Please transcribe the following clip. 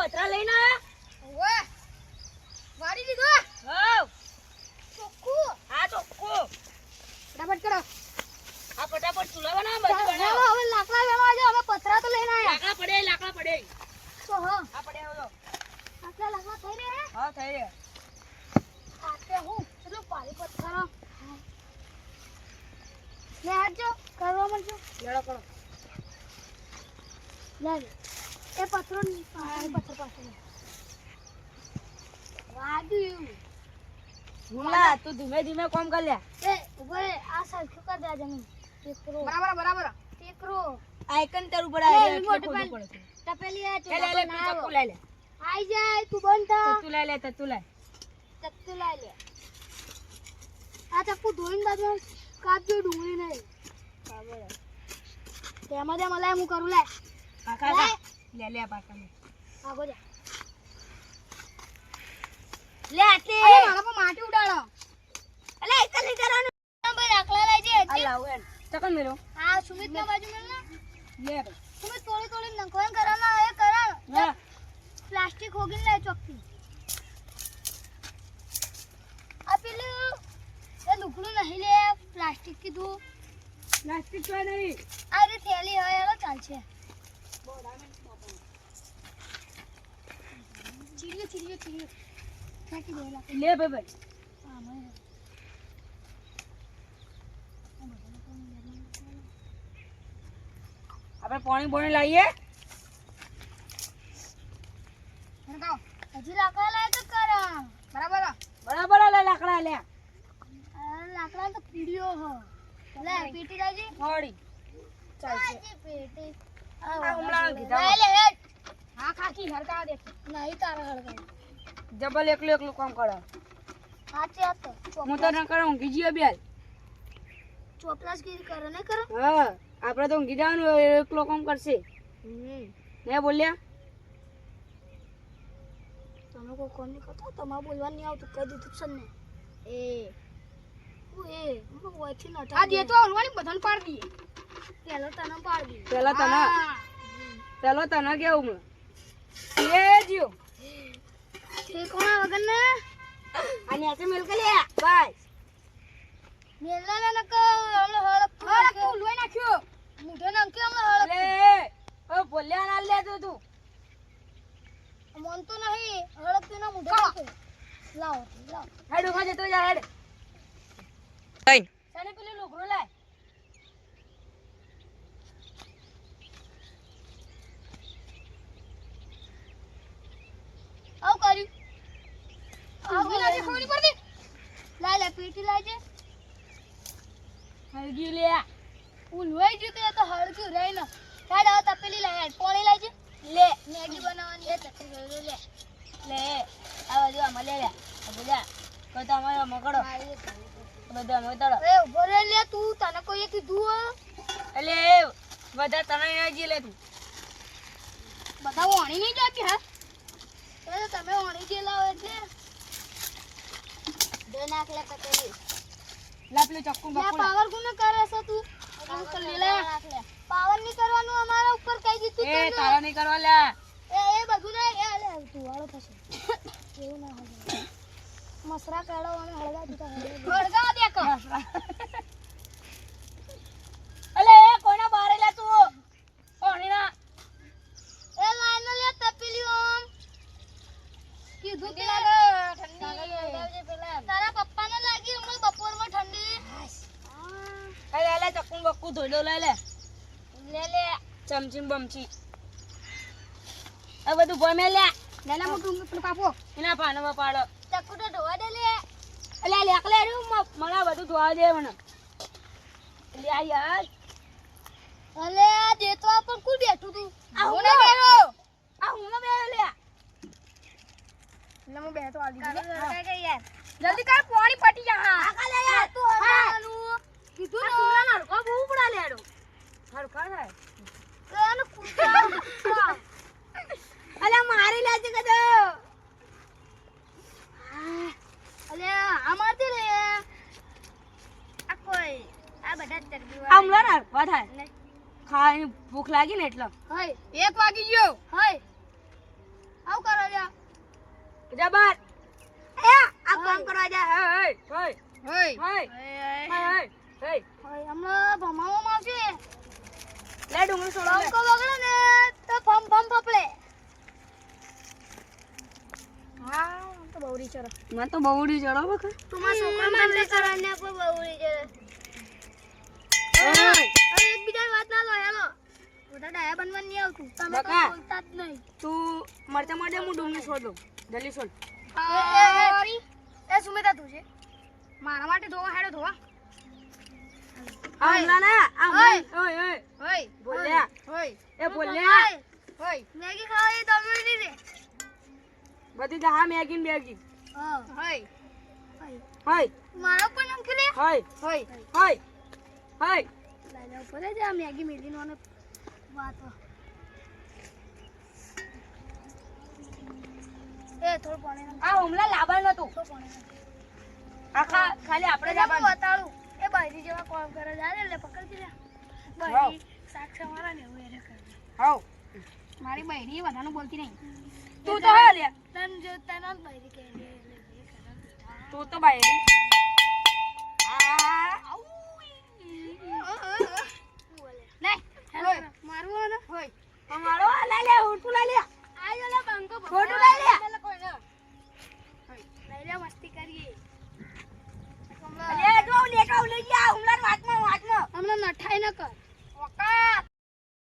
પથરા લઈને આયા ઓવે વાડી દીધો હાવ ચોખ્ખું આ ચોખ્ખું ફટાફટ કરો આ ફટાફટ ચૂલા બનાવો બધું ચાલો બનાવો હવે લાકડા લેવા આવજો અમે પથરા તો લઈને આયા લાકડા પડે તો હા આ પડે આવો આટલા લાકડા થઈ રહ્યા હા થઈ રે આટલે હું એટલું પાણી પથરા લે આજો કરવા મળજો લેડો કરો લે એ પથરો પથ્થર પાસે વાગ્યું મુલા તું ધીમે ધીમે કામ કર લે એ ઉભરે આ સરખું કર દે જમીન ટેકરો બરાબર ટેકરો આઈકન તાર ઉપર એ આવી રિમોટ એટલે ખોટું પડે ટપેલી આ છે લે લે તું ચપ્પુ લઈ લે આઈ જાય તું બંધ થા તું લઈ લે તું લઈ ચક્કુ લઈ લે આ ચક્કુ ધોઈને બાજુ કાપજો ડુંગળી નહીં બરાબર તેમાં દે મલાય હું કરું લે પાકા લે પાકા લે આગો જા લે આટલે અરે મારા પર માટી ઉડાડો અલે એક નહીં કરવાનું ભાઈ રાખલા લઈ જે આ લાવ એન ચકન મેલો આ સુમિત ના બાજુ મેલ ના લે ભાઈ સુમિત થોડી થોડી નંખવાન કરાના એ કરા હા પ્લાસ્ટિક હોગીને લે ચોકથી આ પેલું એ લુકડું નહીં લે પ્લાસ્ટિક કીધું પ્લાસ્ટિક તો નહીં આ રે થેલી હોય એલો ચાલશે ચીલ્યો નાખી દે લે ભાઈ હા મને આપણે પાણી લાવીએ હજી લાકડા લાય તો કરા બરાબર લે લાકડા લે લાકડા તો પીડિયો હો લે પેટી લાવજે થોડી ચાલશે પેટી આ ઉમળાનો કીધા લે હેડ હા કાકી હરકા દે નહીં તારા હળગાઈ જબલ એકલું કામ કરે હાચે આતો હું તો ન કરું ઊંઘી જીએ બેલ ચોપલાસ ગીર કરે ને કરો હા આપણે તો ઊંઘી જવાનું એકલો કામ કરશે ને બોલ્યા તમે કોઈ કોમ નહીં કરતા તમારે બોલવા નહીં આવતું કહી દીધું છે ને એ હું ઓયથી નટા આ દે તો હલવાની બધાને પાડી દઈએ તને પાડી પેલો તને કેવું એ જીઓ ઠેકોણા વગર ને અને આસે મેલ કે લે બસ મેલના ને નકો હમણે હળક તું લોઈ નાખ્યો મુઢે નાખ્યો હમણે હળક લે ઓ બોલ્યા ના લે તું મન તો નહીં હળક તેના મુઢે નાખ્યો લાવ હેડ ઉભા જતો જા હેડ લઈ સાને પેલું લુગડું લાય આવ કર્યું આવ લાજે ખોલી પડી લે પેટી લાજે હલગી લે ઉલવાઈ ગયું તો હળગ્યું રહી ન હેડ આવ તપેલી લે હેડ પાણી લાજે લે મેગી બનાવવાની એ તપેલી લે આ બાજુ આમાં લે બધા તો તમારે મકડો બધા મકડો એ ઉભો રે લે તું તને કોઈ કીધું એટલે બધા તને જી લે તું બધા વાણી નહીં જાતી હા એ તમે વાણી જે લાવો એટલે દે નાખ લે તપેલી લા પેલું ચક્કુ લે બકુ પાવર કોને કરે છે તું પાવર નહીં કરવાનું અમારા ઉપર કહી દીધું એ તારા નહીં કરવા લે એ બધું નહીં એ લે તું વાળો થશે એવું ના હોય મસરા કાઢો અને હળગા દીધા હળગા દે કો અલે એ કોઈના બારે લે તું પાણીના એ લાઈન લે તપેલી ઓમ કીધું કે ઠંડી પેલા તારા પપ્પાને લાગી હમણાં બપોરમાં ઠંડી લે ચક્કુ બક્કુ ધોઈ લે લે ચમચી બમચી આ બધું ભમે લે નાના મોટું પેલું કાપો એના પાનમાં પાડો ચક્કુ તો ધોવા દે લે અલે લેકલે મને બધું ધોવા દે મને લે આ યાર અલે આ દેતો પણ કુલ બેઠું તું આ હું ના બેરો હું લે હું બેઠો આ કે યાર જલ્દી કર પાણી પટી જા હા આ લે યાર તું હરવાનું કીધું આ સુમલા નડકો બહુ પડા લેડો હરખા થાય કાન કુતા અલે મારી લેજે કદો અલે આ મારતી લે આ કોઈ આ બધા ચરબી આમલો ને હરખા થાય ખાવાની ભૂખ લાગી ને એટલે હાય 1 વાગી ગયો હાય આવ કરો લ્યા જબર એ આ કામ કરવા જા હે હે હે હે હે હમણાં ભમાવામાં આવશે લે ડુંગળી છોડો લે. પંખો બગડે ને તો ફમ ફમ ફપડે હા તો બહુરી ચરો મને તો બહુડી ચડો બકા. તમારા છોકરા માટે કરવાને પણ બહુરી ચરો ઓય અરે એકબીજાની વાત ના લો હેલો મોટા ડાયા બનવા નહીં આવતું તમે તો બકા. બોલતા જ નહીં તું મરચા માટે હું ડુંગળી છોડ દઉં જલ્દી છોડ. એ સુમિતા તું છે મારા માટે ધોવા હેડો ધોવા આ હમણાં ના આ ઓય. ઓય ઓય હોય બોલ્યા હોય એ બોલ્યા હોય મેગી ખાવા એ તમે નહીં દે બધી તો હા મેગી ને બેગી હા હોય હોય મારો પણ નામ કે લે હોય હોય હોય હોય લાજા ઉપર જ આ મેગી મેલી નો ને વાત એ થોડું પાણી નાખ આ હુમલા લાવવાનું નતું થોડું પાણી નાખ આખા ખાલી આપણે જ હું આપવાનું. બતાડું એ બાયરી જેવા કોમ કરે જાય એટલે પકડતી લે બાયરી શાક સમારા ને એવું એને કરે હાઉ મારી બાયરી વધારે બોલતી નહીં તું તો હા લે તન જો તન બાયરી કે તું તો બાયરી આ લે મારું ને હોય અમારો લે લે